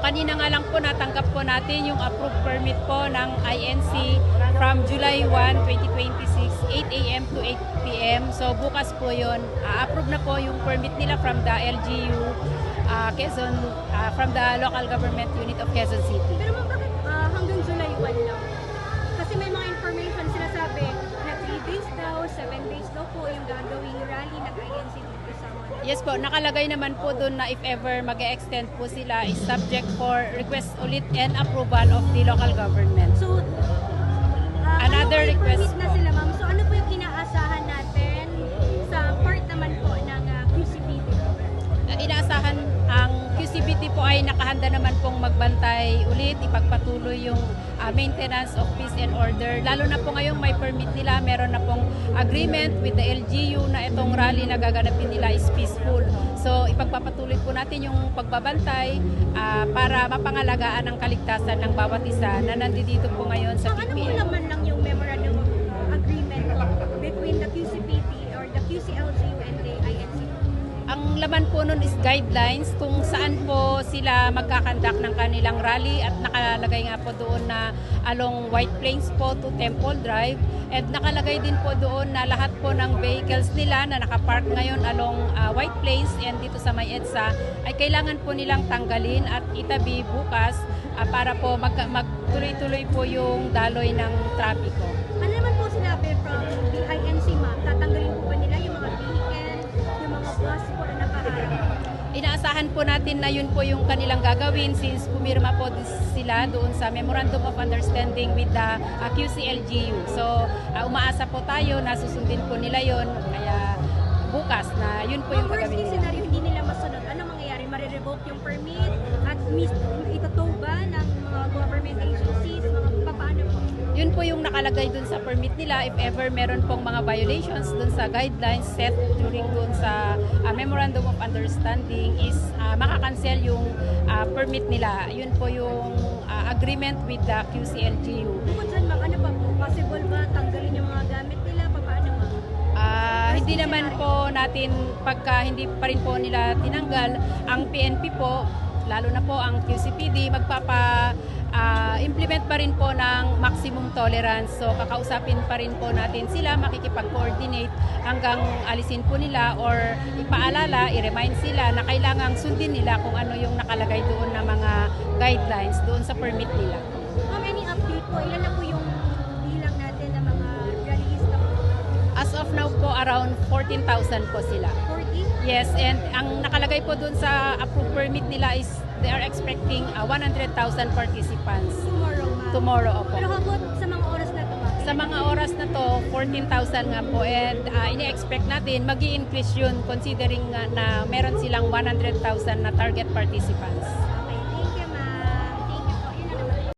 kanina nga lang po natanggap po natin yung approved permit po ng INC from July 1, 2026, 8 a.m. to 8 p.m. So bukas po yun, approve na po yung permit nila from the LGU, Quezon, from the local government unit of Quezon City. Pero ma'am, bakit hanggang July 1 lang? Kasi may mga information sila sabi na 3 days daw, 7 days daw po yung gagawing rally ng INC dito sa Manila. Yes po, nakalagay naman po doon na if ever mag-extend po sila is subject for request ulit and approval of the local government. So, Another may request permit na po. sila ma'am. So ano po yung inaasahan natin sa part naman po ng QCPD? Inaasahan ang QCPT po ay nakahanda naman pong magbantay ulit, ipagpatuloy yung maintenance of peace and order. Lalo na po ngayong may permit nila, meron na pong agreement with the LGU na itong rally na gaganapin nila is peaceful. So ipagpapatuloy po natin yung pagbabantay para mapangalagaan ang kaligtasan ng bawat isa na nandito po ngayon sa Ano po PPM. naman lang yung memorandum of agreement between the QCPD or the QCLGU and the INC? Ang laman po nun is guidelines kung saan po sila magkakandak ng kanilang rally at nakalagay nga po doon na along White Plains po to Temple Drive at nakalagay din po doon na lahat po ng vehicles nila na nakapark ngayon along White Plains and dito sa may EDSA ay kailangan po nilang tanggalin at itabi bukas para po magtuloy-tuloy po yung daloy ng trapiko. Ano naman po sinabi from the INC ma'am? Tatanggalin po ba nila yung mga vehicle, yung mga bus po na nakaharap? Inaasahan po natin na yun po yung kanilang gagawin since pumirma po sila doon sa Memorandum of Understanding with the QCLGU. So umaasa po tayo na susundin po nila yun kaya bukas na yun po yung Kung worst gagawin case nila. scenario, hindi nila masunod, ano mangyayari? Marirevoke yung permit at itatow ba ng mga government agencies, mga paano po? Yun po yung nakalagay dun sa permit nila if ever meron pong mga violations dun sa guidelines set during dun sa Memorandum of Understanding is makakancel yung permit nila. Yun po yung agreement with the QCLGU. Bukod dyan ma'am, ano pa po? Possible ba tanggalin yung mga gamit nila? Paano ma'am? Hindi naman po natin pagka hindi pa rin po nila tinanggal ang PNP po, lalo na po ang QCPD implement pa rin po ng maximum tolerance. So kakausapin pa rin po natin sila, makikipag-coordinate hanggang alisin po nila or ipaalala, i-remind sila na kailangang sundin nila kung ano yung nakalagay doon na mga guidelines doon sa permit nila. Ma'am, any update po? Ilan na po yung bilang natin ng mga rallyista po? As of now po, around 14,000 po sila. 40? Yes, and ang nakalagay po doon sa approved permit nila is they are expecting 100,000 participants Tomorrow ma'am. tomorrow. Opo. Pero how about sa mga oras na to ma'am? Sa mga oras na to, 14,000 nga po and ini-expect natin mag-i-increase yun considering na meron silang 100,000 na target participants.